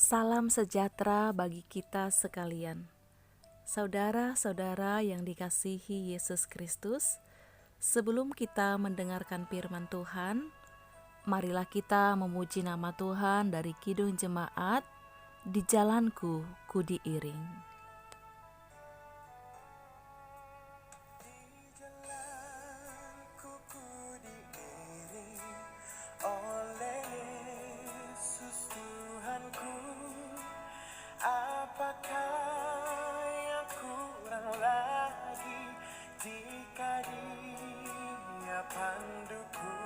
Salam sejahtera bagi kita sekalian. Saudara-saudara yang dikasihi Yesus Kristus, sebelum kita mendengarkan firman Tuhan, marilah kita memuji nama Tuhan dari Kidung Jemaat, Di Jalanku Ku Diiring. Apakah yang kurang lagi jika Dia panduku,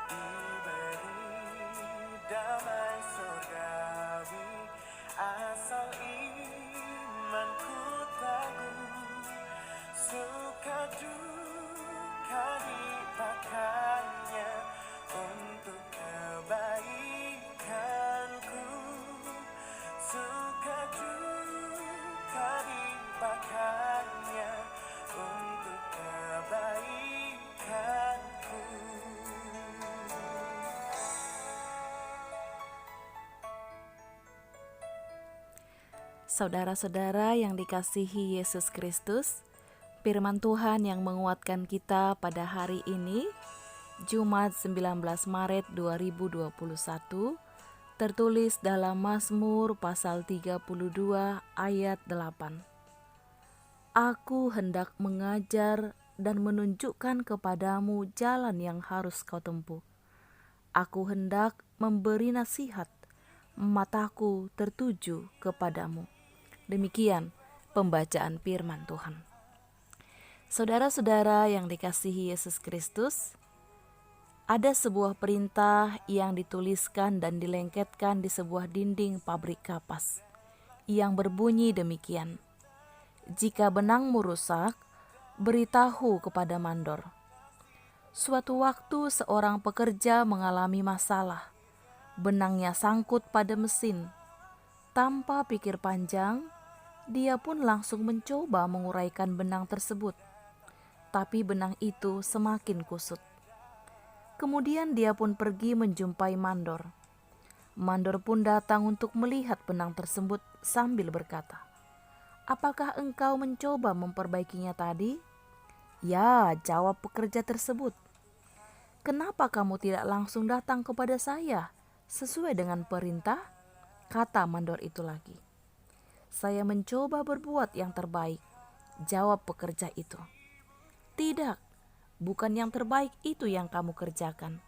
diberi damai surgawi asal imanku teguh, suka duka dipakannya untuk kebaikanku. Suka duka dipakannya untuk kebaikanku. Saudara-saudara yang dikasihi Yesus Kristus, firman Tuhan yang menguatkan kita pada hari ini, Jumat 19 Maret 2021, tertulis dalam Mazmur pasal 32 ayat 8. Aku hendak mengajar dan menunjukkan kepadamu jalan yang harus kau tempuh. Aku hendak memberi nasihat, mataku tertuju kepadamu. Demikian pembacaan firman Tuhan. Saudara-saudara yang dikasihi Yesus Kristus, ada sebuah perintah yang dituliskan dan dilengketkan di sebuah dinding pabrik kapas yang berbunyi demikian: jika benangmu rusak, beritahu kepada mandor. Suatu waktu seorang pekerja mengalami masalah. Benangnya sangkut pada mesin. Tanpa pikir panjang, dia pun langsung mencoba menguraikan benang tersebut. Tapi benang itu semakin kusut. Kemudian dia pun pergi menjumpai mandor. Mandor pun datang untuk melihat benang tersebut sambil berkata, "Apakah engkau mencoba memperbaikinya tadi?" "Ya," jawab pekerja tersebut. "Kenapa kamu tidak langsung datang kepada saya sesuai dengan perintah?" kata mandor itu lagi. "Saya mencoba berbuat yang terbaik," jawab pekerja itu. "Tidak, bukan yang terbaik itu yang kamu kerjakan.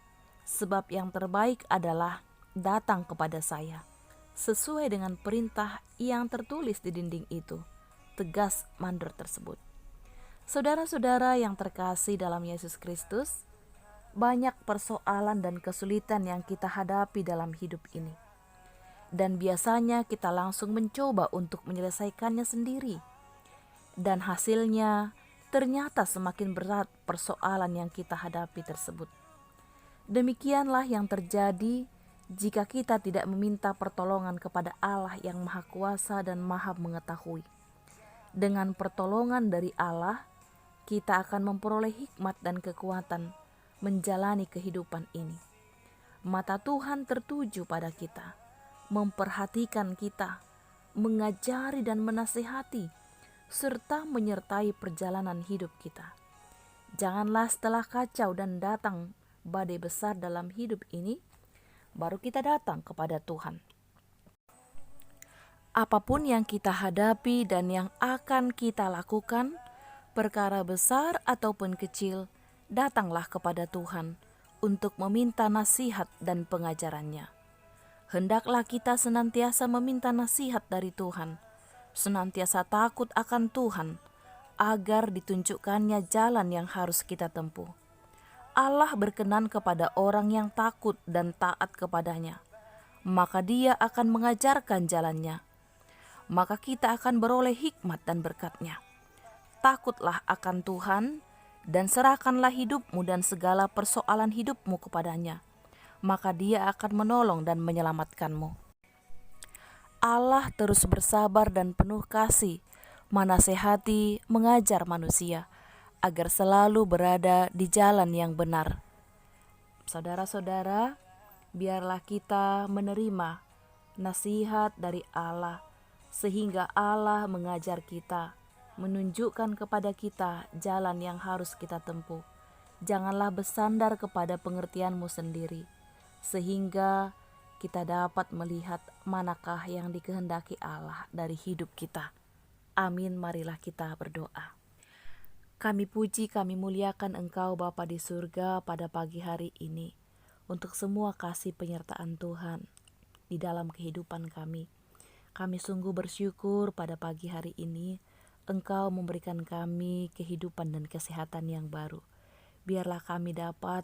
Sebab yang terbaik adalah datang kepada saya sesuai dengan perintah yang tertulis di dinding itu," tegas mandor tersebut. Saudara-saudara yang terkasih dalam Yesus Kristus, banyak persoalan dan kesulitan yang kita hadapi dalam hidup ini. Dan biasanya kita langsung mencoba untuk menyelesaikannya sendiri. Dan hasilnya ternyata semakin berat persoalan yang kita hadapi tersebut. Demikianlah yang terjadi jika kita tidak meminta pertolongan kepada Allah yang Maha Kuasa dan Maha Mengetahui. Dengan pertolongan dari Allah, kita akan memperoleh hikmat dan kekuatan menjalani kehidupan ini. Mata Tuhan tertuju pada kita, memperhatikan kita, mengajari dan menasihati, serta menyertai perjalanan hidup kita. Janganlah setelah kacau dan datang badai besar dalam hidup ini, baru kita datang kepada Tuhan. Apapun yang kita hadapi dan yang akan kita lakukan, perkara besar ataupun kecil, datanglah kepada Tuhan untuk meminta nasihat dan pengajarannya. Hendaklah kita senantiasa meminta nasihat dari Tuhan, senantiasa takut akan Tuhan, agar ditunjukkannya jalan yang harus kita tempuh. Allah berkenan kepada orang yang takut dan taat kepadanya, maka Dia akan mengajarkan jalannya. Maka kita akan beroleh hikmat dan berkat-Nya. Takutlah akan Tuhan dan serahkanlah hidupmu dan segala persoalan hidupmu kepadanya, maka Dia akan menolong dan menyelamatkanmu. Allah terus bersabar dan penuh kasih, menasehati, mengajar manusia, agar selalu berada di jalan yang benar. Saudara-saudara, biarlah kita menerima nasihat dari Allah, sehingga Allah mengajar kita, menunjukkan kepada kita jalan yang harus kita tempuh. Janganlah bersandar kepada pengertianmu sendiri, sehingga kita dapat melihat manakah yang dikehendaki Allah dari hidup kita. Amin, marilah kita berdoa. Kami puji, kami muliakan Engkau Bapa di surga pada pagi hari ini, untuk semua kasih penyertaan Tuhan di dalam kehidupan kami. Kami sungguh bersyukur pada pagi hari ini Engkau memberikan kami kehidupan dan kesehatan yang baru. Biarlah kami dapat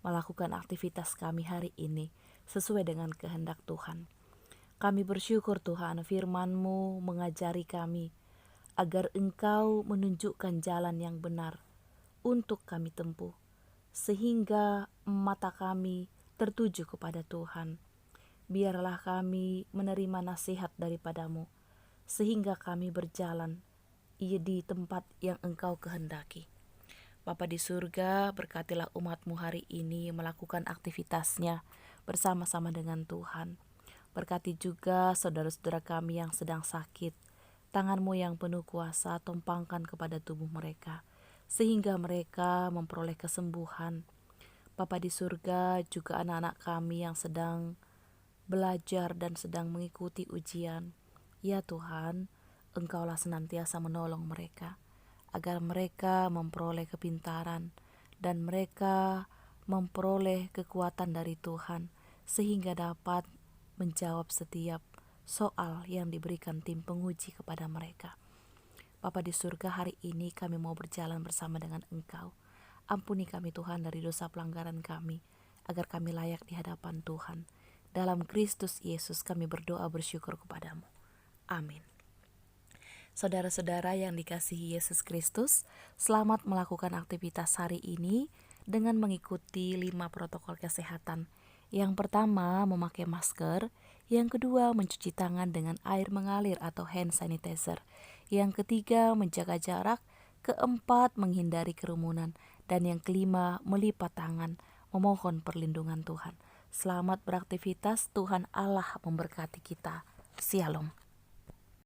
melakukan aktivitas kami hari ini sesuai dengan kehendak Tuhan. Kami bersyukur Tuhan, firman-Mu mengajari kami agar Engkau menunjukkan jalan yang benar untuk kami tempuh, sehingga mata kami tertuju kepada Tuhan. Biarlah kami menerima nasihat daripada-Mu, sehingga kami berjalan di tempat yang Engkau kehendaki. Bapa di surga, berkatilah umat-Mu hari ini melakukan aktivitasnya bersama-sama dengan Tuhan. Berkati juga saudara-saudara kami yang sedang sakit. Tangan-Mu yang penuh kuasa tumpangkan kepada tubuh mereka, sehingga mereka memperoleh kesembuhan. Bapa di surga, juga anak-anak kami yang sedang belajar dan sedang mengikuti ujian. Ya Tuhan, Engkaulah senantiasa menolong mereka, agar mereka memperoleh kepintaran dan mereka memperoleh kekuatan dari Tuhan, sehingga dapat menjawab setiap soal yang diberikan tim penguji kepada mereka. Bapa di surga, hari ini kami mau berjalan bersama dengan Engkau. Ampuni kami Tuhan dari dosa pelanggaran kami, agar kami layak di hadapan Tuhan. Dalam Kristus Yesus kami berdoa bersyukur kepadamu. Amin. Saudara-saudara yang dikasihi Yesus Kristus, selamat melakukan aktivitas hari ini dengan mengikuti 5 protokol kesehatan. Yang pertama, memakai masker. Yang kedua, mencuci tangan dengan air mengalir atau hand sanitizer. Yang ketiga, menjaga jarak. Keempat, menghindari kerumunan. Dan yang kelima, melipat tangan, memohon perlindungan Tuhan. Selamat beraktivitas, Tuhan Allah memberkati kita. Shalom.